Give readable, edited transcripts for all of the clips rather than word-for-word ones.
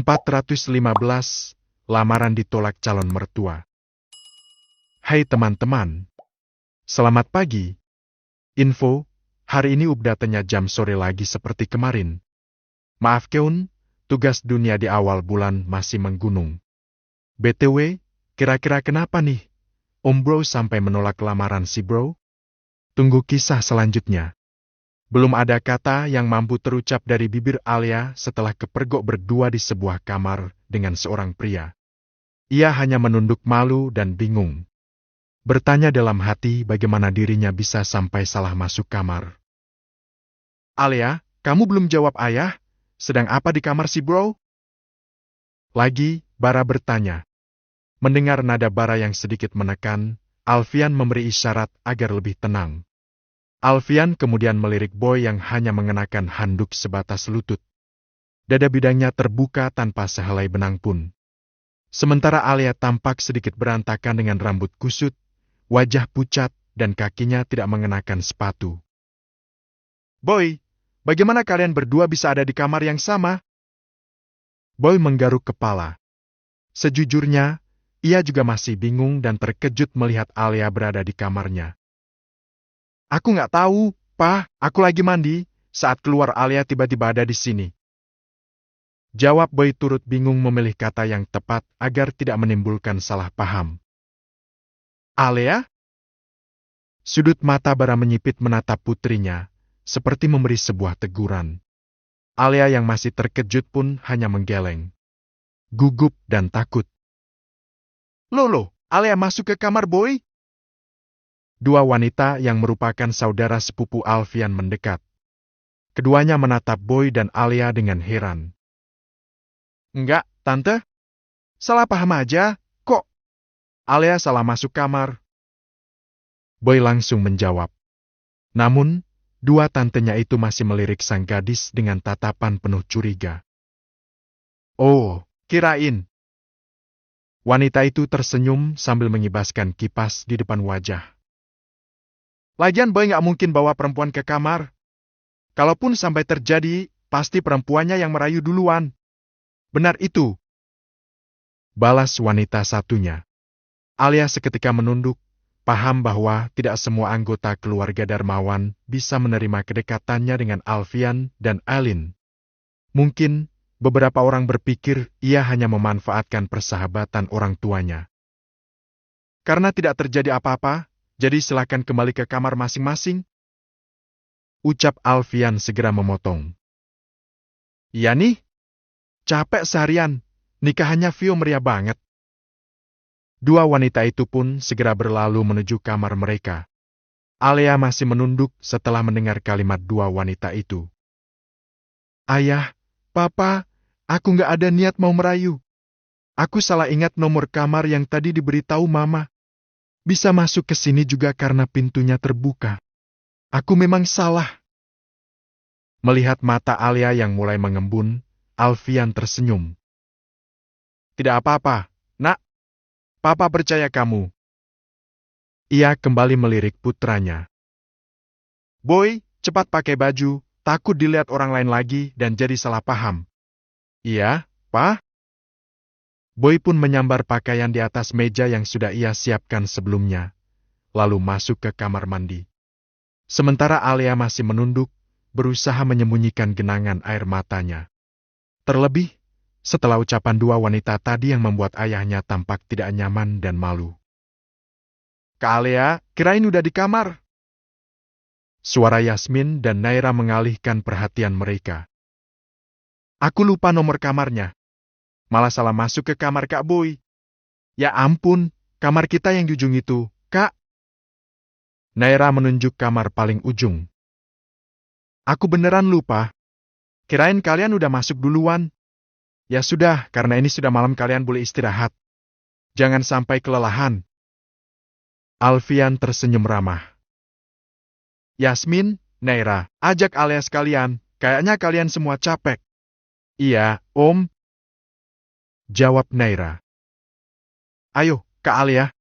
415. Lamaran ditolak calon mertua. Hai teman-teman. Selamat pagi. Info, hari ini update-nya jam sore lagi seperti kemarin. Maaf Keun, tugas dunia di awal bulan masih menggunung. BTW, kira-kira kenapa nih? Om Bro sampai menolak lamaran si Bro? Tunggu kisah selanjutnya. Belum ada kata yang mampu terucap dari bibir Alia setelah kepergok berdua di sebuah kamar dengan seorang pria. Ia hanya menunduk malu dan bingung. Bertanya dalam hati bagaimana dirinya bisa sampai salah masuk kamar. Alia, kamu belum jawab ayah? Sedang apa di kamar si Bro? Lagi, Bara bertanya. Mendengar nada Bara yang sedikit menekan, Alfian memberi isyarat agar lebih tenang. Alfian kemudian melirik Boy yang hanya mengenakan handuk sebatas lutut. Dada bidangnya terbuka tanpa sehelai benang pun. Sementara Alia tampak sedikit berantakan dengan rambut kusut, wajah pucat, dan kakinya tidak mengenakan sepatu. Boy, bagaimana kalian berdua bisa ada di kamar yang sama? Boy menggaruk kepala. Sejujurnya, ia juga masih bingung dan terkejut melihat Alia berada di kamarnya. Aku nggak tahu, Pa, aku lagi mandi, saat keluar Alia tiba-tiba ada di sini. Jawab Boy turut bingung memilih kata yang tepat agar tidak menimbulkan salah paham. Alia? Sudut mata Bara menyipit menatap putrinya, seperti memberi sebuah teguran. Alia yang masih terkejut pun hanya menggeleng. Gugup dan takut. Loh, Alia masuk ke kamar Boy? Dua wanita yang merupakan saudara sepupu Alfian mendekat. Keduanya menatap Boy dan Alia dengan heran. Enggak, Tante. Salah paham aja, kok. Alia salah masuk kamar. Boy langsung menjawab. Namun, dua tantenya itu masih melirik sang gadis dengan tatapan penuh curiga. Oh, kirain. Wanita itu tersenyum sambil mengibaskan kipas di depan wajah. Lagian Boy nggak mungkin bawa perempuan ke kamar. Kalaupun sampai terjadi, pasti perempuannya yang merayu duluan. Benar itu. Balas wanita satunya. Alia seketika menunduk, paham bahwa tidak semua anggota keluarga Darmawan bisa menerima kedekatannya dengan Alfian dan Alin. Mungkin, beberapa orang berpikir ia hanya memanfaatkan persahabatan orang tuanya. Karena tidak terjadi apa-apa, jadi silakan kembali ke kamar masing-masing. Ucap Alfian segera memotong. Iya nih, capek seharian, nikahannya Vio meriah banget. Dua wanita itu pun segera berlalu menuju kamar mereka. Alia masih menunduk setelah mendengar kalimat dua wanita itu. Ayah, Papa, aku nggak ada niat mau merayu. Aku salah ingat nomor kamar yang tadi diberitahu Mama. Bisa masuk ke sini juga karena pintunya terbuka. Aku memang salah. Melihat mata Alia yang mulai mengembun, Alfian tersenyum. Tidak apa-apa, Nak. Papa percaya kamu. Ia kembali melirik putranya. Boy, cepat pakai baju, takut dilihat orang lain lagi dan jadi salah paham. Iya, Pa. Boy pun menyambar pakaian di atas meja yang sudah ia siapkan sebelumnya, lalu masuk ke kamar mandi. Sementara Alia masih menunduk, berusaha menyembunyikan genangan air matanya. Terlebih, setelah ucapan dua wanita tadi yang membuat ayahnya tampak tidak nyaman dan malu. Kak Alia, kirain udah di kamar. Suara Yasmin dan Naira mengalihkan perhatian mereka. Aku lupa nomor kamarnya. Malah salah masuk ke kamar Kak Boy. Ya ampun, kamar kita yang di ujung itu, Kak. Naira menunjuk kamar paling ujung. Aku beneran lupa. Kirain kalian udah masuk duluan. Ya sudah, karena ini sudah malam kalian boleh istirahat. Jangan sampai kelelahan. Alfian tersenyum ramah. Yasmin, Naira, ajak Alia sekalian. Kayaknya kalian semua capek. Iya, Om. Jawab Naira. Ayo, Kak Alia.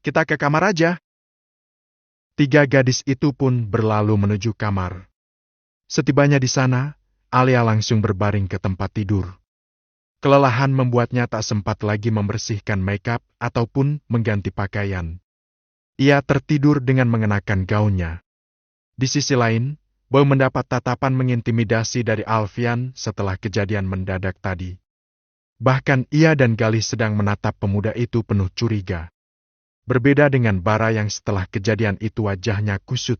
Kita ke kamar aja. Tiga gadis itu pun berlalu menuju kamar. Setibanya di sana, Alia langsung berbaring ke tempat tidur. Kelelahan membuatnya tak sempat lagi membersihkan makeup ataupun mengganti pakaian. Ia tertidur dengan mengenakan gaunnya. Di sisi lain, Boy mendapat tatapan mengintimidasi dari Alfian setelah kejadian mendadak tadi. Bahkan ia dan Galih sedang menatap pemuda itu penuh curiga. Berbeda dengan Bara yang setelah kejadian itu wajahnya kusut.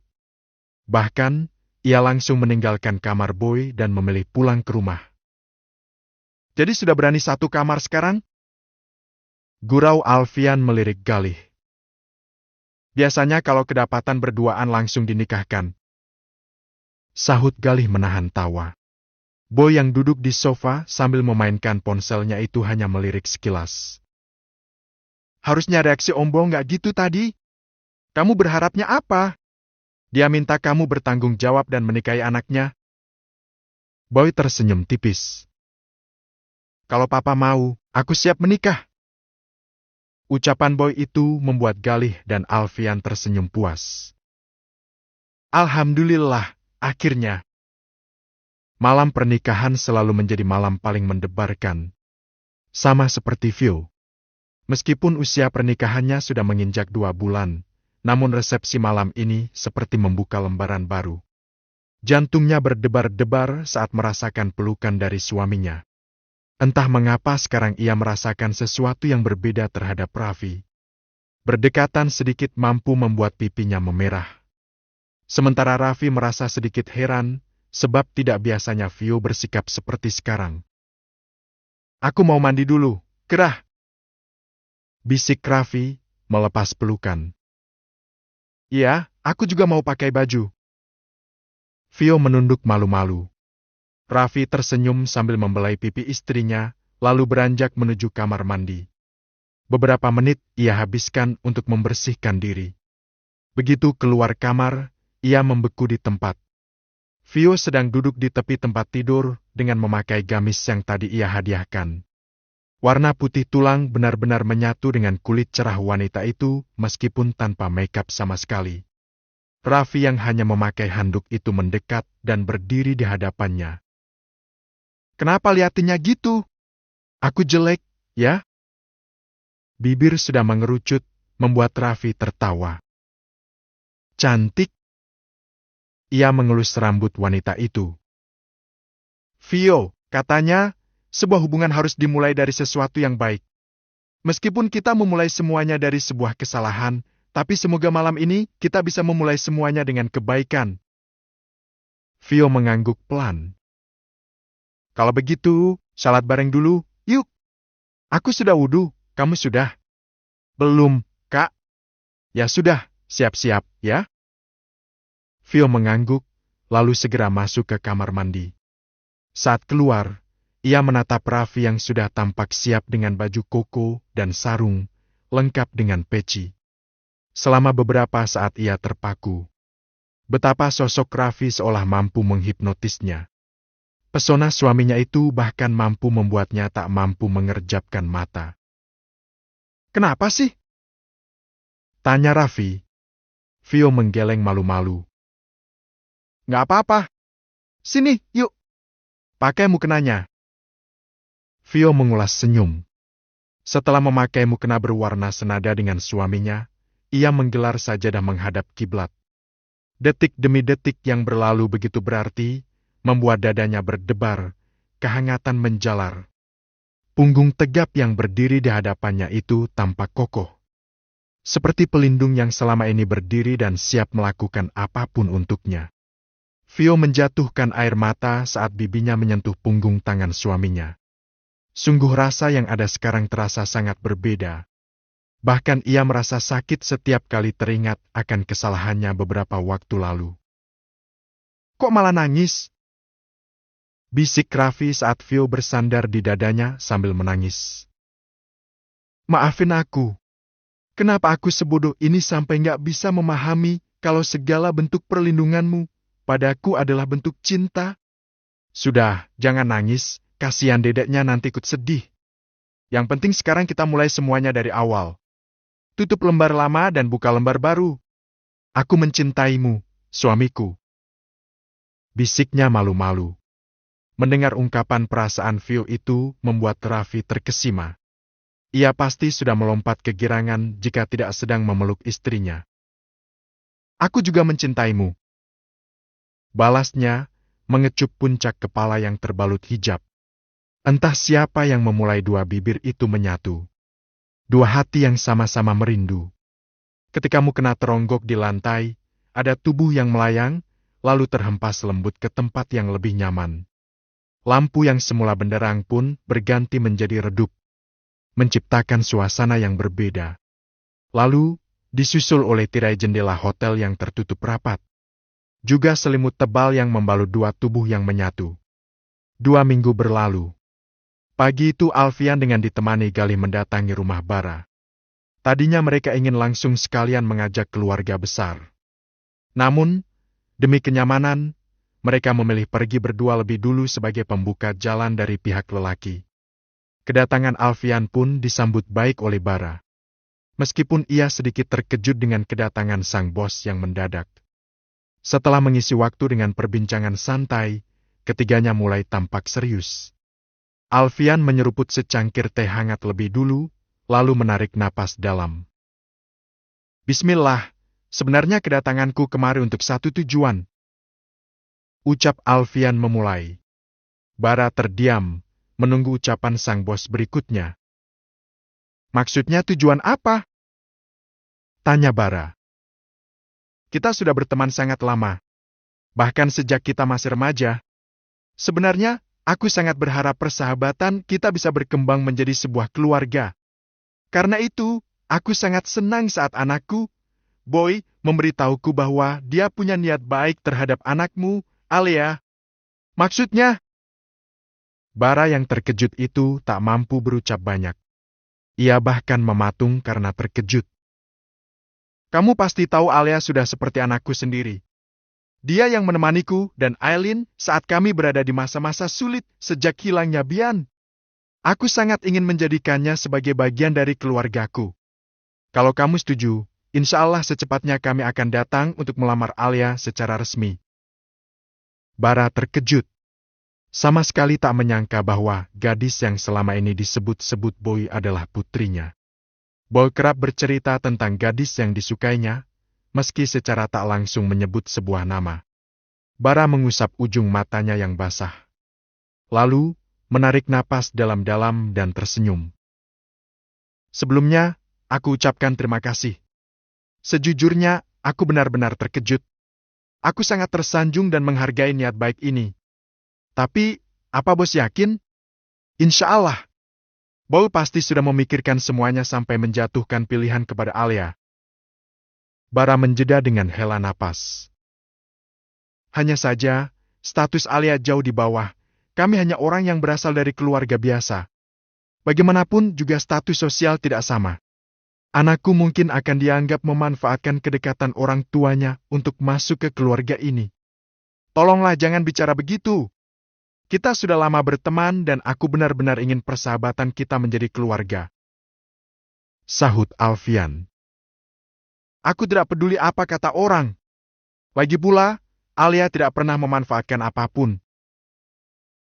Bahkan, ia langsung meninggalkan kamar Boy dan memilih pulang ke rumah. Jadi sudah berani satu kamar sekarang? Gurau Alfian melirik Galih. Biasanya kalau kedapatan berduaan langsung dinikahkan. Sahut Galih menahan tawa. Boy yang duduk di sofa sambil memainkan ponselnya itu hanya melirik sekilas. Harusnya reaksi Om Bo nggak gitu tadi. Kamu berharapnya apa? Dia minta kamu bertanggung jawab dan menikahi anaknya. Boy tersenyum tipis. Kalau papa mau, aku siap menikah. Ucapan Boy itu membuat Galih dan Alfian tersenyum puas. Alhamdulillah, akhirnya. Malam pernikahan selalu menjadi malam paling mendebarkan. Sama seperti Vio. Meskipun usia pernikahannya sudah menginjak 2 bulan, namun resepsi malam ini seperti membuka lembaran baru. Jantungnya berdebar-debar saat merasakan pelukan dari suaminya. Entah mengapa sekarang ia merasakan sesuatu yang berbeda terhadap Raffi. Berdekatan sedikit mampu membuat pipinya memerah. Sementara Raffi merasa sedikit heran, sebab tidak biasanya Vio bersikap seperti sekarang. Aku mau mandi dulu, gerah. Bisik Raffi, melepas pelukan. Iya, aku juga mau pakai baju. Vio menunduk malu-malu. Raffi tersenyum sambil membelai pipi istrinya, lalu beranjak menuju kamar mandi. Beberapa menit ia habiskan untuk membersihkan diri. Begitu keluar kamar, ia membeku di tempat. Vio sedang duduk di tepi tempat tidur dengan memakai gamis yang tadi ia hadiahkan. Warna putih tulang benar-benar menyatu dengan kulit cerah wanita itu meskipun tanpa makeup sama sekali. Raffi yang hanya memakai handuk itu mendekat dan berdiri di hadapannya. Kenapa liatinnya gitu? Aku jelek, ya? Bibir sudah mengerucut, membuat Raffi tertawa. Cantik. Ia mengelus rambut wanita itu. Vio, katanya, sebuah hubungan harus dimulai dari sesuatu yang baik. Meskipun kita memulai semuanya dari sebuah kesalahan, tapi semoga malam ini kita bisa memulai semuanya dengan kebaikan. Vio mengangguk pelan. Kalau begitu, salat bareng dulu, yuk. Aku sudah wudu, kamu sudah? Belum, Kak. Ya sudah, siap-siap, ya. Vio mengangguk, lalu segera masuk ke kamar mandi. Saat keluar, ia menatap Raffi yang sudah tampak siap dengan baju koko dan sarung, lengkap dengan peci. Selama beberapa saat ia terpaku. Betapa sosok Raffi seolah mampu menghipnotisnya. Pesona suaminya itu bahkan mampu membuatnya tak mampu mengerjapkan mata. Kenapa sih? Tanya Raffi. Vio menggeleng malu-malu. Nggak apa-apa. Sini, yuk. Pakai mukenanya. Vio mengulas senyum. Setelah memakai mukena berwarna senada dengan suaminya, ia menggelar sajadah menghadap kiblat. Detik demi detik yang berlalu begitu berarti, membuat dadanya berdebar, kehangatan menjalar. Punggung tegap yang berdiri di hadapannya itu tampak kokoh. Seperti pelindung yang selama ini berdiri dan siap melakukan apapun untuknya. Vio menjatuhkan air mata saat bibinya menyentuh punggung tangan suaminya. Sungguh rasa yang ada sekarang terasa sangat berbeda. Bahkan ia merasa sakit setiap kali teringat akan kesalahannya beberapa waktu lalu. Kok malah nangis? Bisik Raffi saat Vio bersandar di dadanya sambil menangis. Maafin aku. Kenapa aku sebodoh ini sampai nggak bisa memahami kalau segala bentuk perlindunganmu padaku adalah bentuk cinta? Sudah, jangan nangis, kasihan dedeknya nanti ikut sedih. Yang penting sekarang kita mulai semuanya dari awal. Tutup lembar lama dan buka lembar baru. Aku mencintaimu, suamiku. Bisiknya malu-malu. Mendengar ungkapan perasaan Vio itu membuat Raffi terkesima. Ia pasti sudah melompat kegirangan jika tidak sedang memeluk istrinya. Aku juga mencintaimu. Balasnya, mengecup puncak kepala yang terbalut hijab. Entah siapa yang memulai dua bibir itu menyatu. Dua hati yang sama-sama merindu. Ketika mukena teronggok di lantai, ada tubuh yang melayang, lalu terhempas lembut ke tempat yang lebih nyaman. Lampu yang semula benderang pun berganti menjadi redup, menciptakan suasana yang berbeda. Lalu, disusul oleh tirai jendela hotel yang tertutup rapat. Juga selimut tebal yang membalut dua tubuh yang menyatu. 2 minggu berlalu. Pagi itu Alfian dengan ditemani Galih mendatangi rumah Bara. Tadinya mereka ingin langsung sekalian mengajak keluarga besar. Namun, demi kenyamanan, mereka memilih pergi berdua lebih dulu sebagai pembuka jalan dari pihak lelaki. Kedatangan Alfian pun disambut baik oleh Bara. Meskipun ia sedikit terkejut dengan kedatangan sang bos yang mendadak. Setelah mengisi waktu dengan perbincangan santai, ketiganya mulai tampak serius. Alfian menyeruput secangkir teh hangat lebih dulu, lalu menarik napas dalam. Bismillah, sebenarnya kedatanganku kemari untuk satu tujuan. Ucap Alfian memulai. Bara terdiam, menunggu ucapan sang bos berikutnya. Maksudnya tujuan apa? Tanya Bara. Kita sudah berteman sangat lama. Bahkan sejak kita masih remaja. Sebenarnya, aku sangat berharap persahabatan kita bisa berkembang menjadi sebuah keluarga. Karena itu, aku sangat senang saat anakku, Boy, memberitahuku bahwa dia punya niat baik terhadap anakmu, Alia. Maksudnya? Bara yang terkejut itu tak mampu berucap banyak. Ia bahkan mematung karena terkejut. Kamu pasti tahu Alia sudah seperti anakku sendiri. Dia yang menemaniku dan Aileen saat kami berada di masa-masa sulit sejak hilangnya Bian. Aku sangat ingin menjadikannya sebagai bagian dari keluargaku. Kalau kamu setuju, insya Allah secepatnya kami akan datang untuk melamar Alia secara resmi. Bara terkejut. Sama sekali tak menyangka bahwa gadis yang selama ini disebut-sebut Boy adalah putrinya. Boy kerap bercerita tentang gadis yang disukainya, meski secara tak langsung menyebut sebuah nama. Bara mengusap ujung matanya yang basah. Lalu, menarik napas dalam-dalam dan tersenyum. Sebelumnya, aku ucapkan terima kasih. Sejujurnya, aku benar-benar terkejut. Aku sangat tersanjung dan menghargai niat baik ini. Tapi, apa bos yakin? Insya Allah. Boy pasti sudah memikirkan semuanya sampai menjatuhkan pilihan kepada Alia. Bara menjeda dengan hela napas. Hanya saja, status Alia jauh di bawah. Kami hanya orang yang berasal dari keluarga biasa. Bagaimanapun juga status sosial tidak sama. Anakku mungkin akan dianggap memanfaatkan kedekatan orang tuanya untuk masuk ke keluarga ini. Tolonglah jangan bicara begitu. Kita sudah lama berteman dan aku benar-benar ingin persahabatan kita menjadi keluarga. Sahut Alfian. Aku tidak peduli apa kata orang. Lagi pula, Alia tidak pernah memanfaatkan apapun.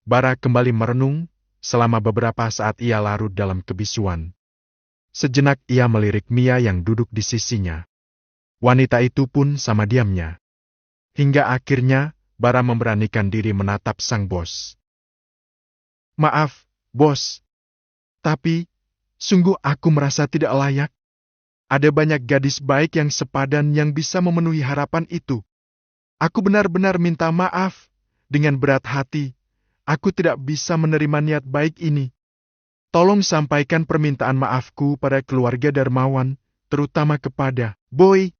Bara kembali merenung, selama beberapa saat ia larut dalam kebisuan. Sejenak ia melirik Mia yang duduk di sisinya. Wanita itu pun sama diamnya. Hingga akhirnya, Bara memberanikan diri menatap sang bos. Maaf, bos. Tapi, sungguh aku merasa tidak layak. Ada banyak gadis baik yang sepadan yang bisa memenuhi harapan itu. Aku benar-benar minta maaf. Dengan berat hati, aku tidak bisa menerima niat baik ini. Tolong sampaikan permintaan maafku pada keluarga Darmawan, terutama kepada Boy.